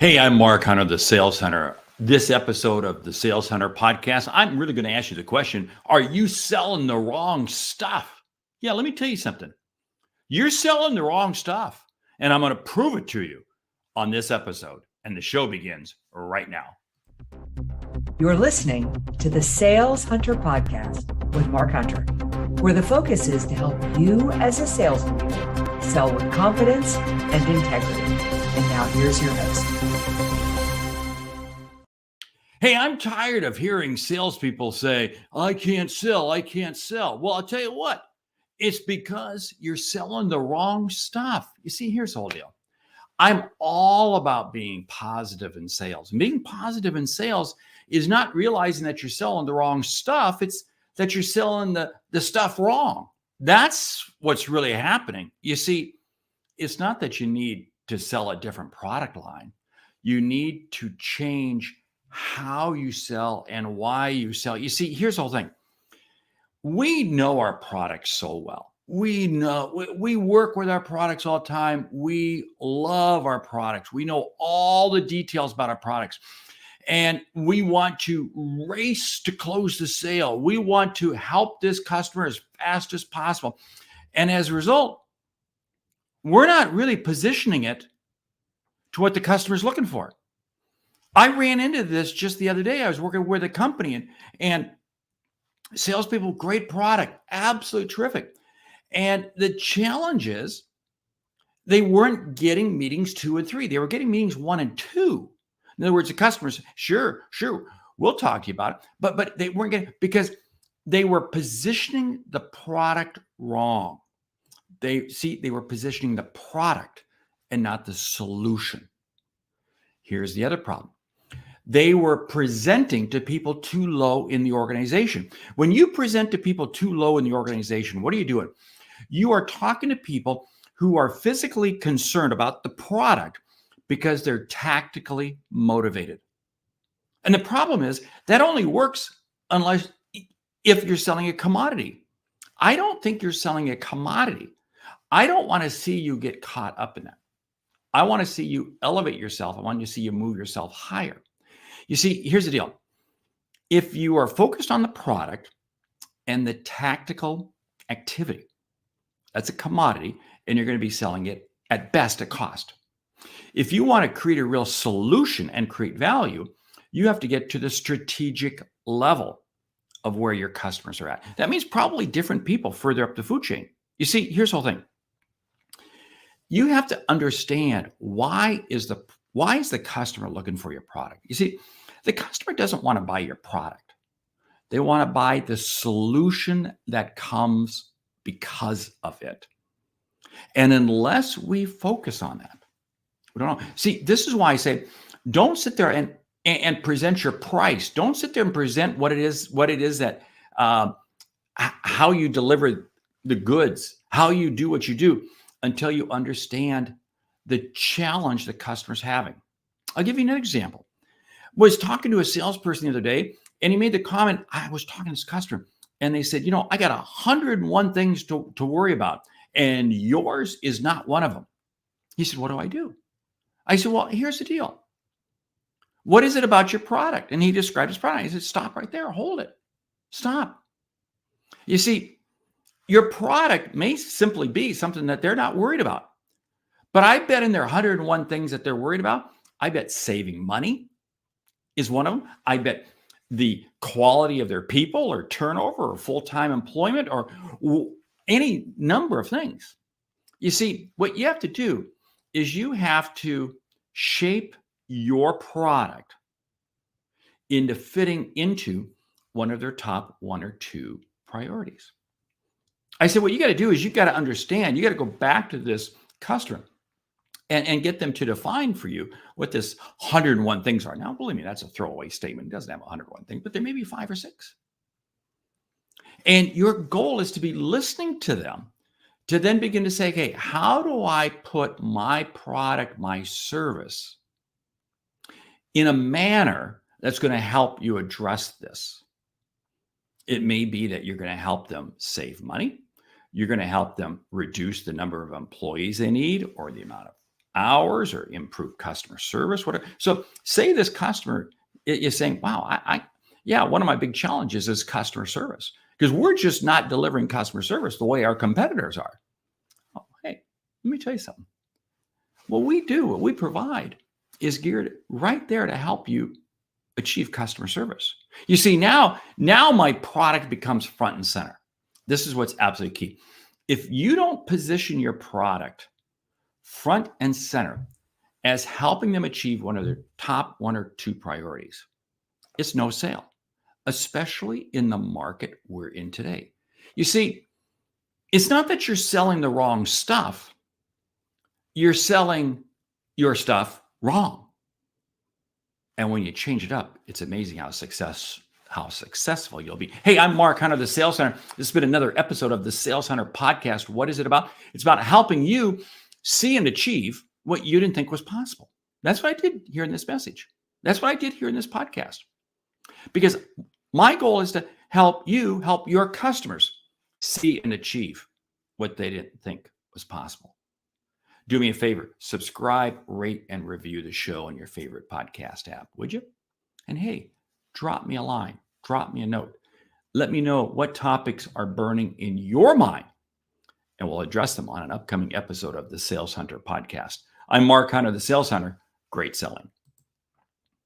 Hey, I'm Mark Hunter, the Sales Hunter. This episode of the Sales Hunter podcast, I'm really going to ask you the question, are you selling the wrong stuff? Yeah, let me tell you something. You're selling the wrong stuff, and I'm going to prove it to you on this episode. And the show begins right now. You're listening to the Sales Hunter podcast with Mark Hunter, where the focus is to help you as a sales leader sell with confidence and integrity. And now here's your host. Hey, I'm tired of hearing salespeople say, I can't sell. Well, I'll tell you what, it's because you're selling the wrong stuff. You see, here's the whole deal. I'm all about being positive in sales. And being positive in sales is not realizing that you're selling the wrong stuff. It's that you're selling the stuff wrong. That's what's really happening. You see, it's not that you need to sell a different product line. You need to change how you sell and why you sell. You see, here's the whole thing. We know our products so well. We work with our products all the time. We love our products. We know all the details about our products. And we want to race to close the sale. We want to help this customer as fast as possible. And as a result, we're not really positioning it to what the customer's looking for. I ran into this just the other day. I was working with a company and salespeople, great product, absolutely terrific. And the challenge is they weren't getting meetings 2 and 3. They were getting meetings 1 and 2. In other words, the customers, sure, we'll talk to you about it. But they weren't getting, because they were positioning the product wrong. They were positioning the product and not the solution. Here's the other problem. They were presenting to people too low in the organization. When you present to people too low in the organization, what are you doing? You are talking to people who are physically concerned about the product because they're tactically motivated. And the problem is that only works if you're selling a commodity. I don't think you're selling a commodity. I don't want to see you get caught up in that. I want to see you elevate yourself. I want to see you move yourself higher. You see, here's the deal. If you are focused on the product and the tactical activity, that's a commodity, and you're going to be selling it at best at cost. If you want to create a real solution and create value, you have to get to the strategic level of where your customers are at. That means probably different people further up the food chain. You see, here's the whole thing. You have to understand why is the customer looking for your product? You see, the customer doesn't want to buy your product. They want to buy the solution that comes because of it. And unless we focus on that, we don't know. See, this is why I say, don't sit there and present your price. Don't sit there and present what it is that how you deliver the goods, how you do what you do, until you understand the challenge the customer's having. I'll give you another example. Was talking to a salesperson the other day, and he made the comment, I was talking to this customer, and they said, I got 101 things to worry about, and yours is not one of them. He said, what do I do? I said, well, here's the deal. What is it about your product? And he described his product. He said, stop right there. Hold it. Stop. You see, your product may simply be something that they're not worried about. But I bet in their 101 things that they're worried about, I bet saving money is one of them. I bet the quality of their people or turnover or full-time employment or any number of things. You see, what you have to do is you have to shape your product into fitting into one of their top 1 or 2 priorities. I said, what you got to do is you got to understand, you got to go back to this customer and get them to define for you what this 101 things are. Now, believe me, that's a throwaway statement. It doesn't have 101 things, but there may be 5 or 6. And your goal is to be listening to them to then begin to say, okay, how do I put my product, my service in a manner that's going to help you address this? It may be that you're going to help them save money. You're going to help them reduce the number of employees they need or the amount of hours or improve customer service, whatever. So say this customer is saying, wow, yeah, one of my big challenges is customer service because we're just not delivering customer service the way our competitors are. Oh, hey, let me tell you something. What we do, what we provide is geared right there to help you achieve customer service. You see, now my product becomes front and center. This is what's absolutely key. If you don't position your product front and center as helping them achieve one of their top 1 or 2 priorities, it's no sale, especially in the market we're in today. You see, it's not that you're selling the wrong stuff. You're selling your stuff wrong. And when you change it up, it's amazing how successful you'll be. Hey, I'm Mark Hunter, the Sales Hunter. This has been another episode of the Sales Hunter podcast. What is it about? It's about helping you see and achieve what you didn't think was possible. That's what I did here in this message. That's what I did here in this podcast. Because my goal is to help you help your customers see and achieve what they didn't think was possible. Do me a favor, subscribe, rate, and review the show on your favorite podcast app, would you? And hey, drop me a line, drop me a note. Let me know what topics are burning in your mind, and we'll address them on an upcoming episode of the Sales Hunter podcast. I'm Mark Hunter, the Sales Hunter. Great selling.